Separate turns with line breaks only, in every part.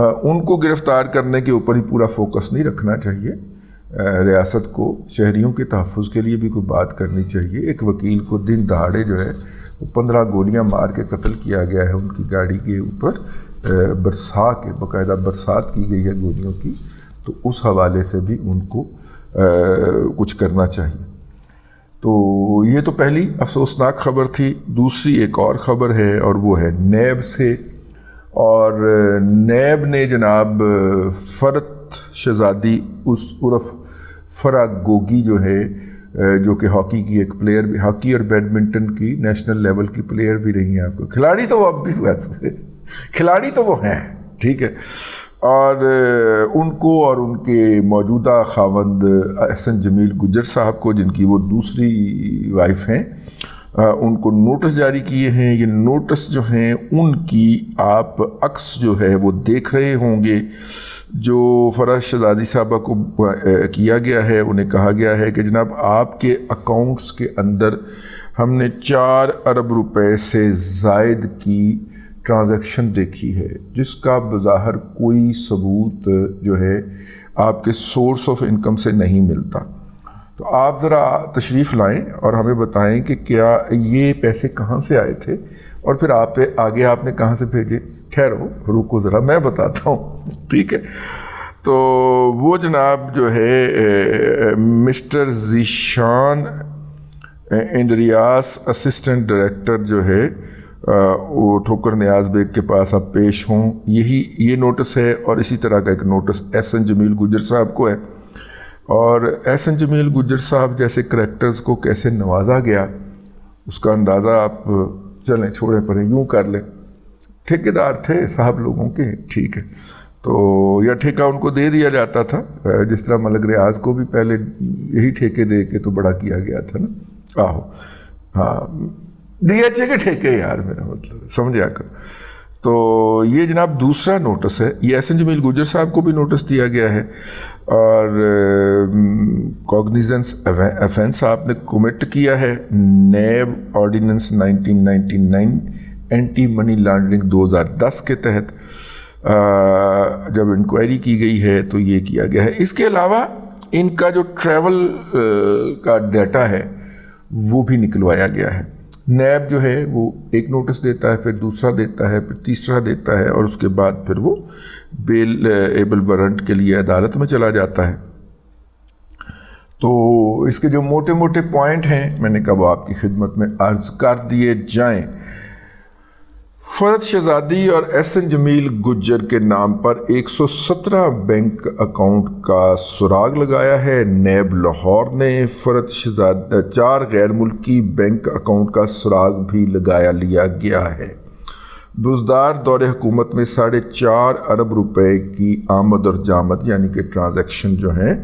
ان کو گرفتار کرنے کے اوپر ہی پورا فوکس نہیں رکھنا چاہیے. ریاست کو شہریوں کے تحفظ کے لیے بھی کوئی بات کرنی چاہیے. ایک وکیل کو دن دہاڑے جو ہے 15 گولیاں مار کے قتل کیا گیا ہے, ان کی گاڑی کے اوپر باقاعدہ برسات کی گئی ہے گولیوں کی, تو اس حوالے سے بھی ان کو کچھ کرنا چاہیے. تو یہ تو پہلی افسوسناک خبر تھی. دوسری ایک اور خبر ہے اور وہ ہے نیب سے, اور نیب نے جناب فرت شہزادی عرف فرا گوگی جو ہے, جو کہ ہاکی کی ایک پلیئر بھی, ہاکی اور بیڈمنٹن کی نیشنل لیول کی پلیئر بھی رہی ہیں. آپ کو کھلاڑی تو وہ اب بھی ویسے کھلاڑی تو وہ ہیں, ٹھیک ہے, اور ان کو اور ان کے موجودہ خاوند احسن جمیل گجر صاحب کو, جن کی وہ دوسری وائف ہیں, ان کو نوٹس جاری کیے ہیں. یہ نوٹس جو ہیں ان کی آپ عکس جو ہے وہ دیکھ رہے ہوں گے, جو فرح شہزادی صاحبہ کو کیا گیا ہے. انہیں کہا گیا ہے کہ جناب آپ کے اکاؤنٹس کے اندر ہم نے 4 ارب روپے سے زائد کی ٹرانزیکشن دیکھی ہے, جس کا بظاہر کوئی ثبوت جو ہے آپ کے سورس آف انکم سے نہیں ملتا. تو آپ ذرا تشریف لائیں اور ہمیں بتائیں کہ کیا یہ پیسے کہاں سے آئے تھے, اور پھر آگے آپ نے کہاں سے بھیجے. ٹھہرو, رکو ذرا, میں بتاتا ہوں, ٹھیک ہے. تو وہ جناب جو ہے مسٹر ذیشان انڈریاس اسسٹنٹ ڈائریکٹر جو ہے وہ ٹھوکر نیاز بیگ کے پاس اب پیش ہوں. یہ نوٹس ہے, اور اسی طرح کا ایک نوٹس احسن جمیل گجر صاحب کو ہے. اور احسن جمیل گجر صاحب جیسے کریکٹرز کو کیسے نوازا گیا اس کا اندازہ آپ چلیں چھوڑیں پڑیں یوں کر لیں. ٹھیکیدار تھے صاحب لوگوں کے, ٹھیک ہے, تو یا ٹھیکہ ان کو دے دیا جاتا تھا, جس طرح ملک ریاض کو بھی پہلے یہی ٹھیکے دے کے تو بڑا کیا گیا تھا نا. آہو ہاں, DHA کے ٹھیکے یار, میرا مطلب سمجھا کر. تو یہ جناب دوسرا نوٹس ہے. یہ احسن جمیل گجر صاحب کو بھی نوٹس دیا گیا ہے, اور کوگنیزنس افینس آپ نے کمٹ کیا ہے NAB ordinance 1999 anti money laundering 2010 کے تحت. جب انکوائری کی گئی ہے تو یہ کیا گیا ہے. اس کے علاوہ ان کا جو ٹریول کا ڈیٹا ہے وہ بھی نکلوایا گیا ہے. نیب جو ہے وہ ایک نوٹس دیتا ہے, پھر دوسرا دیتا ہے, پھر تیسرا دیتا ہے, اور اس کے بعد پھر وہ بیل ایبل وارنٹ کے لیے عدالت میں چلا جاتا ہے. تو اس کے جو موٹے موٹے پوائنٹ ہیں میں نے کہا وہ آپ کی خدمت میں عرض کر دیے جائیں. فرد شہزادی اور احسن جمیل گجر کے نام پر 117 بینک اکاؤنٹ کا سراغ لگایا ہے نیب لاہور نے. فرد شہزادی 4 غیر ملکی بینک اکاؤنٹ کا سراغ بھی لیا گیا ہے. بزدار دور حکومت میں 4.5 ارب روپے کی آمد اور جامد یعنی کہ ٹرانزیکشن جو ہیں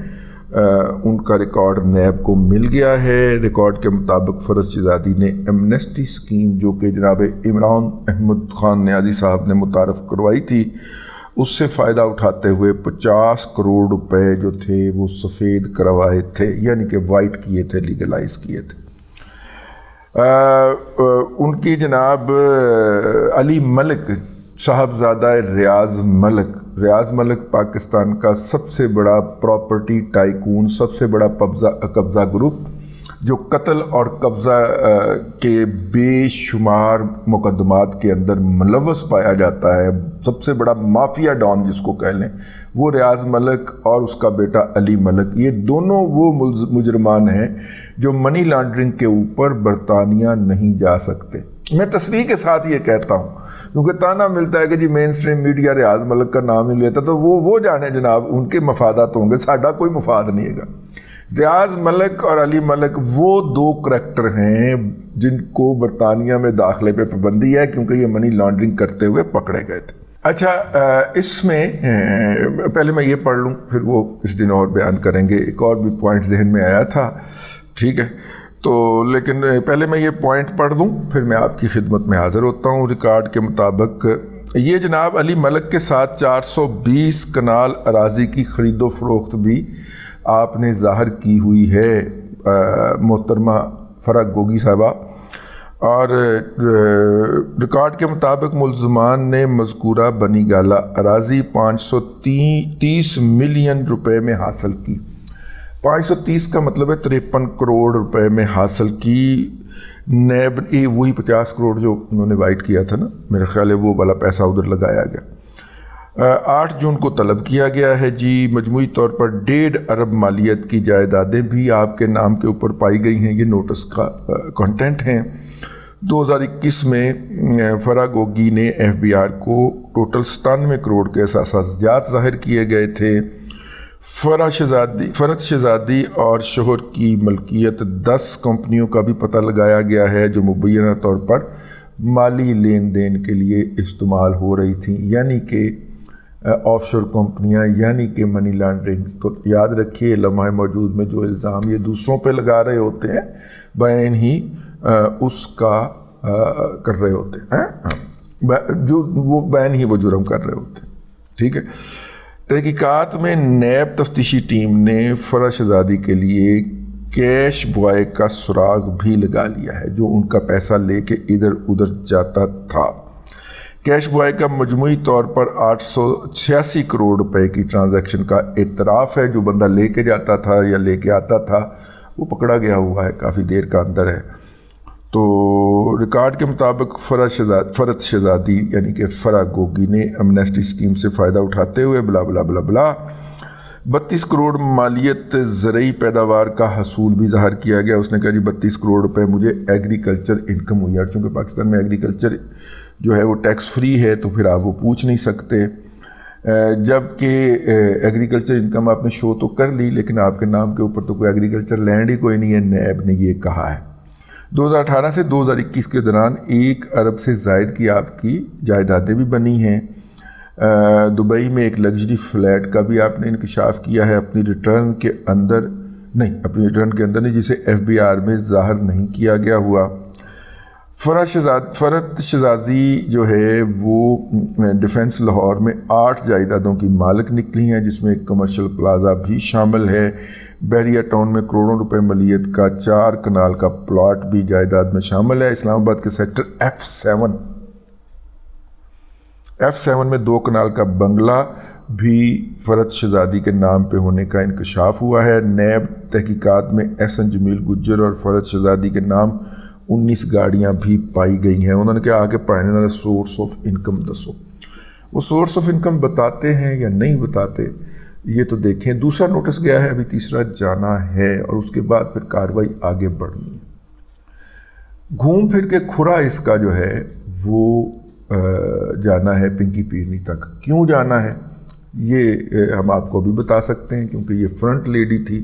ان کا ریکارڈ نیب کو مل گیا ہے. ریکارڈ کے مطابق فرد شہزادی نے ایمنسٹی اسکیم جو کہ جناب عمران احمد خان نیازی صاحب نے متعارف کروائی تھی, اس سے فائدہ اٹھاتے ہوئے 50 کروڑ روپے جو تھے وہ سفید کروائے تھے, یعنی کہ وائٹ کیے تھے, لیگلائز کیے تھے. ان کی جناب علی ملک صاحبزادہ ریاض ملک پاکستان کا سب سے بڑا پراپرٹی ٹائکون, سب سے بڑا قبضہ گروپ جو قتل اور قبضہ کے بے شمار مقدمات کے اندر ملوث پایا جاتا ہے, سب سے بڑا مافیا ڈان جس کو کہہ لیں, وہ ریاض ملک اور اس کا بیٹا علی ملک. یہ دونوں وہ مجرمان ہیں جو منی لانڈرنگ کے اوپر برطانیہ نہیں جا سکتے. میں تصریح کے ساتھ یہ کہتا ہوں کیونکہ تانا ملتا ہے کہ جی مین اسٹریم میڈیا ریاض ملک کا نام ہی لیتا, تو وہ جانے جناب ان کے مفادات ہوں گے, ساڈا کوئی مفاد نہیں ہے گا. ریاض ملک اور علی ملک وہ 2 کریکٹر ہیں جن کو برطانیہ میں داخلے پہ پابندی ہے کیونکہ یہ منی لانڈرنگ کرتے ہوئے پکڑے گئے تھے. اچھا, اس میں پہلے میں یہ پڑھ لوں پھر وہ اس دن اور بیان کریں گے. ایک اور بھی پوائنٹ ذہن میں آیا تھا, ٹھیک ہے, تو لیکن پہلے میں یہ پوائنٹ پڑھ دوں پھر میں آپ کی خدمت میں حاضر ہوتا ہوں. ریکارڈ کے مطابق یہ جناب علی ملک کے ساتھ 420 کنال اراضی کی خرید و فروخت بھی آپ نے ظاہر کی ہوئی ہے محترمہ فرح گوگی صاحبہ. اور ریکارڈ کے مطابق ملزمان نے مذکورہ بنی گالہ اراضی 530 ملین روپے میں حاصل کی۔ 530 کا مطلب ہے 53 کروڑ روپے میں حاصل کی۔ نیب وہی 50 کروڑ جو انہوں نے وائٹ کیا تھا نا، میرا خیال ہے وہ والا پیسہ ادھر لگایا گیا۔ 8 جون کو طلب کیا گیا ہے جی۔ مجموعی طور پر 1.5 ارب مالیت کی جائیدادیں بھی آپ کے نام کے اوپر پائی گئی ہیں، یہ نوٹس کا کنٹینٹ ہیں۔ 2021 میں فرا گوگی نے ایف بی آر کو ٹوٹل 97 کروڑ کے اثاثات ظاہر کیے گئے تھے۔ فرد شہزادی اور شوہر کی ملکیت 10 کمپنیوں کا بھی پتہ لگایا گیا ہے جو مبینہ طور پر مالی لین دین کے لیے استعمال ہو رہی تھیں، یعنی کہ آف شور کمپنیاں، یعنی کہ منی لانڈرنگ۔ تو یاد رکھیے لمحہ موجود میں جو الزام یہ دوسروں پہ لگا رہے ہوتے ہیں، بیان ہی اس کا کر رہے ہوتے ہیں، جو وہ بیان ہی وہ جرم کر رہے ہوتے ہیں، ٹھیک ہے۔ تحقیقات میں نیب تفتیشی ٹیم نے فرا شہزادی کے لیے کیش بوائے کا سراغ بھی لگا لیا ہے جو ان کا پیسہ لے کے ادھر ادھر جاتا تھا۔ کیش بوائے کا مجموعی طور پر 886 کروڑ روپے کی ٹرانزیکشن کا اعتراف ہے۔ جو بندہ لے کے جاتا تھا یا لے کے آتا تھا وہ پکڑا گیا ہوا ہے، کافی دیر کا اندر ہے۔ تو ریکارڈ کے مطابق فرد شہزادی یعنی کہ فرا گوگی نے امنیسٹی اسکیم سے فائدہ اٹھاتے ہوئے بلا بلا بلا بلا 32 کروڑ مالیت زرعی پیداوار کا حصول بھی ظاہر کیا گیا۔ اس نے کہا جی 32 کروڑ روپے مجھے ایگریکلچر انکم ہوئی ہے، چونکہ پاکستان میں ایگریکلچر جو ہے وہ ٹیکس فری ہے تو پھر آپ وہ پوچھ نہیں سکتے، جبکہ ایگریکلچر انکم آپ نے شو تو کر لی لیکن آپ کے نام کے اوپر تو کوئی ایگریکلچر لینڈ ہی کوئی نہیں ہے، نیب نے یہ کہا ہے۔ 2018 سے 2021 کے دوران 1 ارب سے زائد کی آپ کی جائیدادیں بھی بنی ہیں۔ دبئی میں ایک لگژری فلیٹ کا بھی آپ نے انکشاف کیا ہے اپنی ریٹرن کے اندر نہیں، جسے ایف بی آر میں ظاہر نہیں کیا گیا ہوا۔ فرد شہزادی جو ہے وہ ڈیفنس لاہور میں 8 جائیدادوں کی مالک نکلی ہیں، جس میں ایک کمرشل پلازا بھی شامل ہے۔ بحریہ ٹاؤن میں کروڑوں روپے ملیت کا 4 کنال کا پلاٹ بھی جائیداد میں شامل ہے۔ اسلام آباد کے سیکٹر F7 میں 2 کنال کا بنگلہ بھی فرد شہزادی کے نام پہ ہونے کا انکشاف ہوا ہے۔ نیب تحقیقات میں احسن جمیل گجر اور فرد شہزادی کے نام 19 گاڑیاں بھی پائی گئی ہیں۔ انہوں نے کہا آگے پڑھنے والا سورس آف انکم دسو، وہ سورس آف انکم بتاتے ہیں یا نہیں بتاتے یہ تو دیکھیں۔ دوسرا نوٹس گیا ہے، ابھی تیسرا جانا ہے اور اس کے بعد پھر کارروائی آگے بڑھنی ہے۔ گھوم پھر کے کھرا اس کا جو ہے وہ جانا ہے پنکی پیرنی تک۔ کیوں جانا ہے یہ ہم آپ کو بھی بتا سکتے ہیں کیونکہ یہ فرنٹ لیڈی تھی۔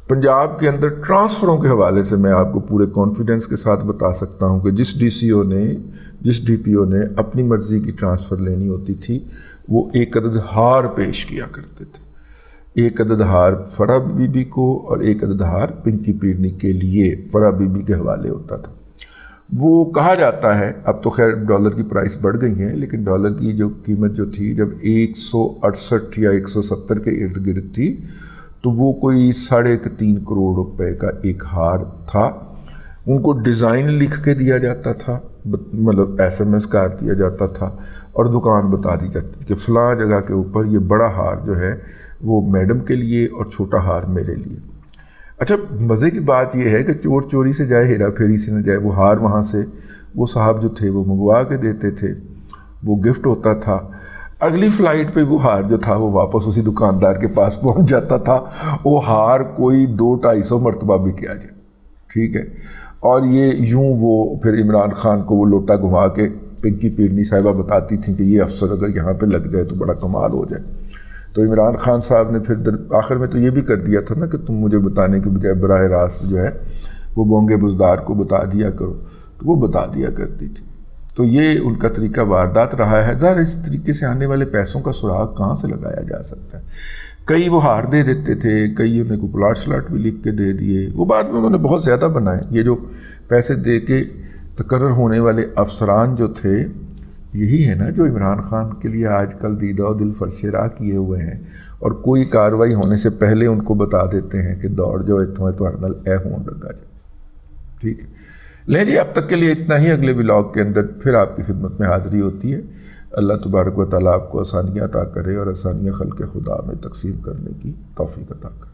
پنجاب کے اندر ٹرانسفروں کے حوالے سے میں آپ کو پورے کانفیڈنس کے ساتھ بتا سکتا ہوں کہ جس ڈی پی او نے اپنی مرضی کی ٹرانسفر لینی ہوتی تھی وہ 1 عدد ہار پیش کیا کرتے تھے، 1 عدد ہار فرا بی بی کو اور 1 عدد ہار پنکی پیرنی کے لیے فرا بی بی کے حوالے ہوتا تھا۔ وہ کہا جاتا ہے، اب تو خیر ڈالر کی پرائس بڑھ گئی ہیں لیکن ڈالر کی جو قیمت جو تھی جب 168 یا 170 کے ارد گرد تھی تو وہ کوئی 3.5 کروڑ روپے کا ایک ہار تھا۔ ان کو ڈیزائن لکھ کے دیا جاتا تھا، مطلب SMS کارڈ دیا جاتا تھا اور دکان بتا دی جاتی تھی کہ فلاں جگہ کے اوپر یہ بڑا ہار جو ہے وہ میڈم کے لیے اور چھوٹا ہار میرے لیے۔ اچھا مزے کی بات یہ ہے کہ چور چوری سے جائے ہیرا پھیری سے نہ جائے، وہ ہار وہاں سے وہ صاحب جو تھے وہ منگوا کے دیتے تھے، وہ گفٹ ہوتا تھا۔ اگلی فلائٹ پہ وہ ہار جو تھا وہ واپس اسی دکاندار کے پاس پہنچ جاتا تھا، وہ ہار کوئی 200-250 مرتبہ بھی کیا جائے، ٹھیک ہے۔ اور یہ یوں وہ پھر عمران خان کو وہ لوٹا گھما کے پنکی پیرنی صاحبہ بتاتی تھیں کہ یہ افسر اگر یہاں پہ لگ جائے تو بڑا کمال ہو جائے۔ تو عمران خان صاحب نے پھر آخر میں تو یہ بھی کر دیا تھا نا کہ تم مجھے بتانے کے بجائے براہ راست جو ہے وہ بونگے بزدار کو بتا دیا کرو، تو وہ بتا دیا کرتی تھی۔ تو یہ ان کا طریقہ واردات رہا ہے۔ ظاہر اس طریقے سے آنے والے پیسوں کا سراغ کہاں سے لگایا جا سکتا ہے؟ کئی وہ ہار دے دیتے تھے، کئی انہیں کو پلاٹ شلاٹ بھی لکھ کے دے دیے، وہ بعد میں انہوں نے بہت زیادہ بنائے۔ یہ جو پیسے دے کے تقرر ہونے والے افسران جو تھے یہی ہے نا جو عمران خان کے لیے آج کل دیدہ و دل فرش راہ کیے ہوئے ہیں، اور کوئی کارروائی ہونے سے پہلے ان کو بتا دیتے ہیں کہ دوڑ جو اتوں تو نال اے ہون لگا جائے، ٹھیک ہے۔ لیں جی، اب تک کے لیے اتنا ہی. اگلے ولاگ کے اندر پھر آپ کی خدمت میں حاضری ہوتی ہے. اللہ تبارک و تعالیٰ آپ کو آسانیاں عطا کرے اور آسانیاں خلق خدا میں تقسیم کرنے کی توفیق عطا کرے.